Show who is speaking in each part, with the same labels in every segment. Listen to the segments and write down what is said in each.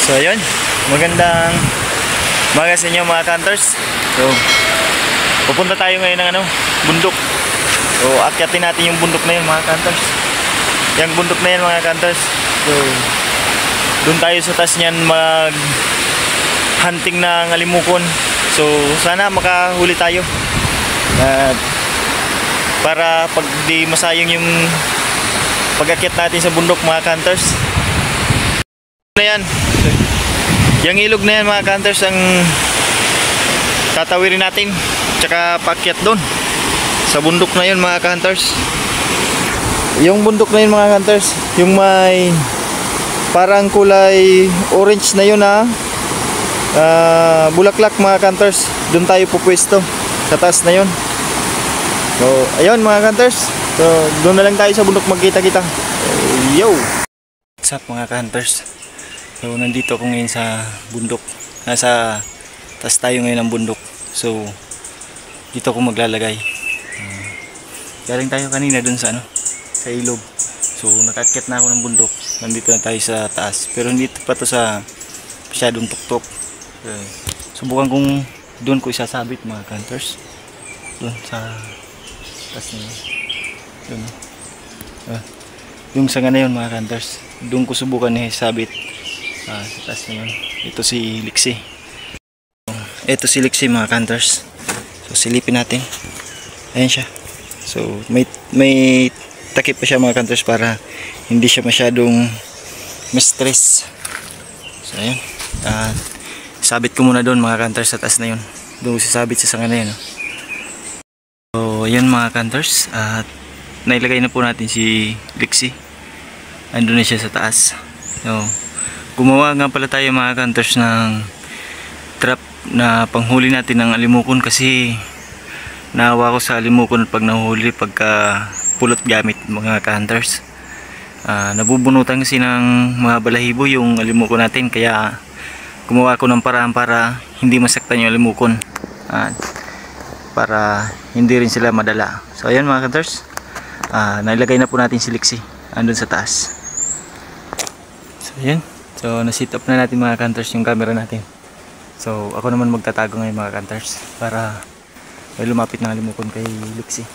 Speaker 1: So ayun, magandang umaga sa inyo mga hunters. So pupunta tayo ngayon ng bundok. So akyatin natin yung bundok na yun mga hunters. Yung bundok na yun mga hunters. So doon tayo sa taas niyan mag hunting ng alimukon. So sana makahuli tayo. At para pag di masayang yung pag-akyat natin sa bundok mga hunters. Na yan. Yung ilog na yan mga hunters ang tatawirin natin. Tsaka paakyat doon sa bundok na yun mga hunters. Yung bundok na yun mga hunters, yung may parang kulay orange na yun bulaklak mga hunters. Doon tayo pupwesto sa taas na yun. So ayun mga hunters, so doon na lang tayo sa bundok magkita-kita. Yo! What's up mga hunters? So nandito ako ngayon sa bundok. Nasa taas tayo ngayon ng bundok. So dito ako maglalagay. Galing tayo kanina dun sa sa ilog. So nakakyat na ako ng bundok. Nandito na tayo sa taas. Pero hindi pa to sa masyadong tuktok. Subukan kong doon ko isasabit mga hunters. Doon sa taas na yun. Doon. Yung sanga na yun mga hunters. Doon ko subukan isabit. Sa taas na yun. Ito si Lixie. Ito si Lixie mga hunters. So silipin natin. Ayan siya. So may takip pa siya mga hunters para hindi siya masyadong ma-stress. So ayan. Sabit ko muna doon mga hunters sa taas na yun. Doon sasabit sa sanga na yun. So ayan mga hunters. At nailagay na po natin si Lixie. Andun na siya sa taas. So gumawa nga pala tayo mga hunters ng trap na panghuli natin ng alimukon kasi naawa ko sa alimukon pag nahuli pagka pulot gamit mga hunters. Nabubunutan kasi ng mga balahibo yung alimukon natin kaya gumawa ko ng paraan para hindi masaktan yung alimukon para hindi rin sila madala. So ayan mga hunters, nailagay na po natin si Lixie andun sa taas. So ayan. So na-set up na natin mga hunters yung camera natin. So ako naman magtatago ngayon mga hunters para may lumapit na alimukon kay Lixie.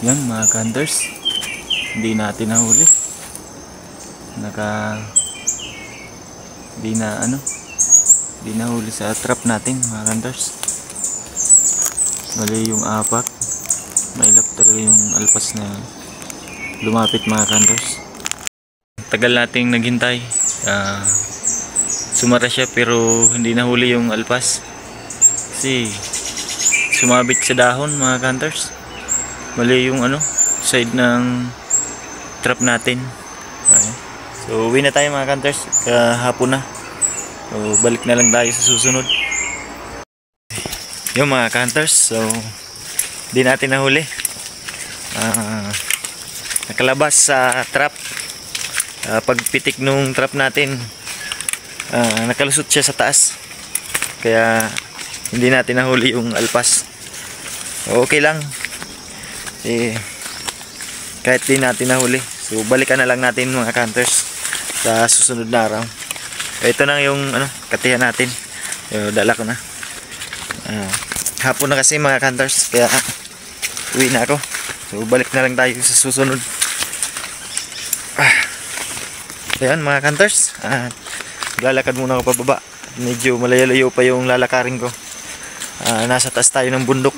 Speaker 1: Yan mga ka-hunters, hindi natin nahuli. Hindi nahuli sa trap natin mga ka-hunters. Mali yung apak. Mailap talaga yung alpas na lumapit mga ka-hunters. Tagal nating naghintay. Sumara siya pero hindi nahuli yung alpas. Kasi sumabit sa dahon mga ka-hunters. Mali yung side ng trap natin. Okay. So uwi na tayo mga ka-hunters. Kahapon na. So balik na lang tayo sa susunod. Yung mga ka-hunters. So di natin nahuli. Nakalabas sa trap. Pagpitik nung trap natin, nakalusot siya sa taas. Kaya hindi natin nahuli yung alpas. Okay lang. Kahit di natin nahuli, so balikan na lang natin mga ka-hunters sa susunod na araw. Ito na yung katihan natin. Dala ko na. Hapon na kasi mga ka-hunters, kaya uwi na ako. So balik na lang tayo sa susunod. Ayan mga ka-hunters, lalakad muna ako pababa. Medyo malayo-layo pa yung lalakarin ko. Nasa taas tayo ng bundok.